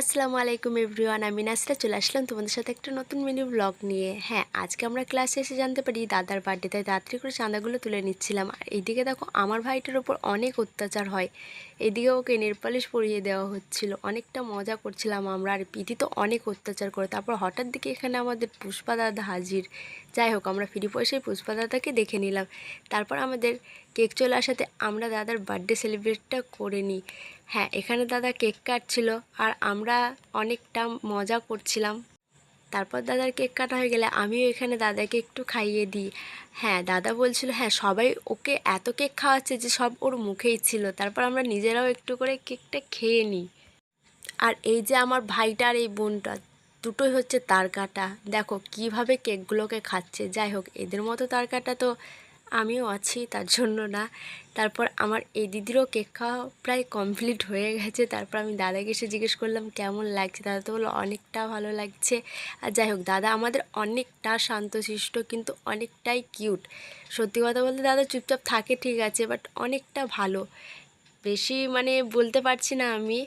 আসসালামু আলাইকুম এভরিওয়ান, আমি নাসরা চলে আসলাম তোমাদের সাথে একটা নতুন মিনি ব্লগ নিয়ে। হ্যাঁ, আজকে আমরা ক্লাসে এসে জানতে পারি দাদার বার্থডে, তাই তাড়াতাড়ি করে চাঁদাগুলো তুলে নিচ্ছিলাম। আর এইদিকে দেখো আমার ভাইটার ওপর অনেক অত্যাচার হয়, এদিকে ওকে নেল পালিশ পরিয়ে দেওয়া হচ্ছিল, অনেকটা মজা করছিলাম আমরা। আর পিতি তো অনেক অত্যাচার করে। তারপর হঠাৎ দিকে এখানে আমাদের পুষ্পা দাদা হাজির। যাই হোক, আমরা ফ্রি পয়সায় পুষ্পা দাদাকে দেখে নিলাম। তারপর আমাদের কেক চলে আসাতে আমরা দাদার বার্থডে সেলিব্রেটটা করে নিই। হ্যাঁ, এখানে দাদা কেক কাটছিল আর আমরা অনেকটা মজা করছিলাম। তারপর দাদার কেক কাটা হয়ে গেলে আমিও এখানে দাদাকে একটু খাইয়ে দিই। হ্যাঁ, দাদা বলছিল হ্যাঁ সবাই ওকে এত কেক খাওয়াচ্ছে যে সব ওর মুখেই ছিল। তারপর আমরা নিজেরাও একটু করে কেকটা খেয়ে নিই। আর এই যে আমার ভাইটা আর এই বোনটা দুটোই হচ্ছে তার কাটা, দেখো কিভাবে কেকগুলোকে খাচ্ছে। যাই হোক, এদের মতো তার কাটা তো আমিও আছি, তার জন্য না। তারপর আমার এই দিদিরও কেক খাওয়া প্রায় কমপ্লিট হয়ে গেছে। তারপর আমি দাদাকে এসে জিজ্ঞেস করলাম কেমন লাগছে। দাদা তো বললো অনেকটা ভালো লাগছে। আর যাই হোক, দাদা আমাদের অনেকটা শান্তশিষ্ট, কিন্তু অনেকটাই কিউট। সত্যি কথা বলতে দাদা চুপচাপ থাকে ঠিক আছে, বাট অনেকটা ভালো, বেশি মানে বলতে পারছি না আমি।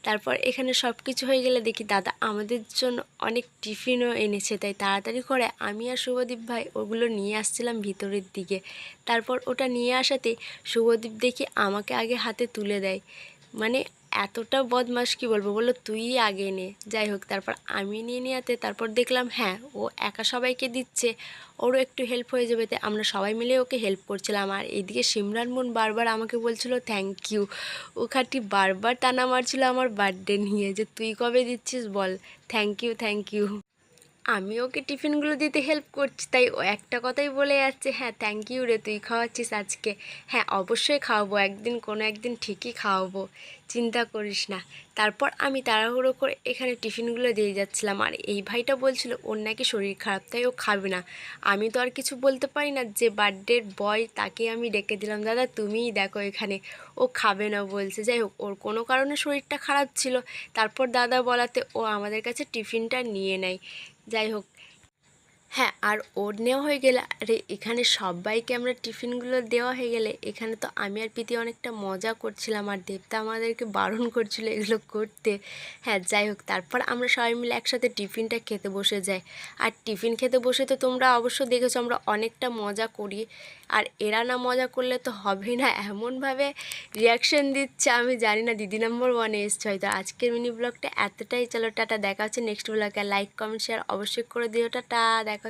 তারপর এখানে সব কিছু হয়ে গেলে দেখি দাদা আমাদের জন্য অনেক টিফিনও এনেছে, তাই তাড়াতাড়ি করে আমি আর শুভদীপ ভাই ওগুলো নিয়ে আসছিলাম ভিতরের দিকে। তারপর ওটা নিয়ে আসাতে শুভদীপ দেখি আমাকে আগে হাতে তুলে দেয়, মানে এতটা বদমাশ কি বলবো, বললো তুই আগে নে। যাই হোক, তারপর আমি নিয়ে নিয়ে তারপর দেখলাম হ্যাঁ ও একা সবাইকে দিচ্ছে, ওরও একটু হেল্প হয়ে যাবে, তাই আমরা সবাই মিলে ওকে হেল্প করছিলাম। আর এদিকে সিমরান বোন বারবার আমাকে বলছিল থ্যাংক ইউ। ও খাটি বারবার টানা মারছিল আমার বার্থডে নিয়ে, যে তুই কবে দিচ্ছিস বল, থ্যাংক ইউ থ্যাংক ইউ। আমি ওকে টিফিনগুলো দিতে হেল্প করছি, তাই ও একটা কথাই বলে যাচ্ছে হ্যাঁ থ্যাংক ইউ রে, তুই খাওয়াচ্ছিস আজকে। হ্যাঁ অবশ্যই খাওয়াবো, একদিন কোনো একদিন ঠিকই খাওয়াবো, চিন্তা করিস না। তারপর আমি তাড়াহুড়ো করে এখানে টিফিনগুলো দিয়ে যাচ্ছিলাম। আর এই ভাইটা বলছিল ওর নাকি শরীর খারাপ, তাই ও খাবে না। আমি তো আর কিছু বলতে পারি না, যে বার্থডের বয় তাকে আমি ডেকে দিলাম, দাদা তুমিই দেখো এখানে, ও খাবে না বলছে। যাই হোক, ওর কোনো কারণে শরীরটা খারাপ ছিল। তারপর দাদা বলাতে ও আমাদের কাছে টিফিনটা নিয়ে নেয়। যাই হোক, হ্যাঁ, আর ওর নেওয়া হয়ে গেলে আরে এখানে সবাইকে আমরা টিফিনগুলো দেওয়া হয়ে গেলে এখানে তো আমি আর প্রীতি অনেকটা মজা করছিলাম, আর দেবতা আমাদেরকে বারণ করছিল এগুলো করতে। হ্যাঁ, যাই হোক, তারপর আমরা সবাই মিলে একসাথে টিফিনটা খেতে বসে যাই। আর টিফিন খেতে বসে তো তোমরা অবশ্য দেখেছো আমরা অনেকটা মজা করি। আর এরা না মজা করলে তো হবে না, এমনভাবে রিয়াকশন দিচ্ছে আমি জানি না, দিদি নম্বর ওয়ানে এসছে হয়তো। আজকের মিনি ব্লগটা এতটাই, চলো টাটা, দেখা হচ্ছে নেক্সট ব্লগে। লাইক কমেন্ট শেয়ার অবশ্যই করে দিও, টাটা, দেখা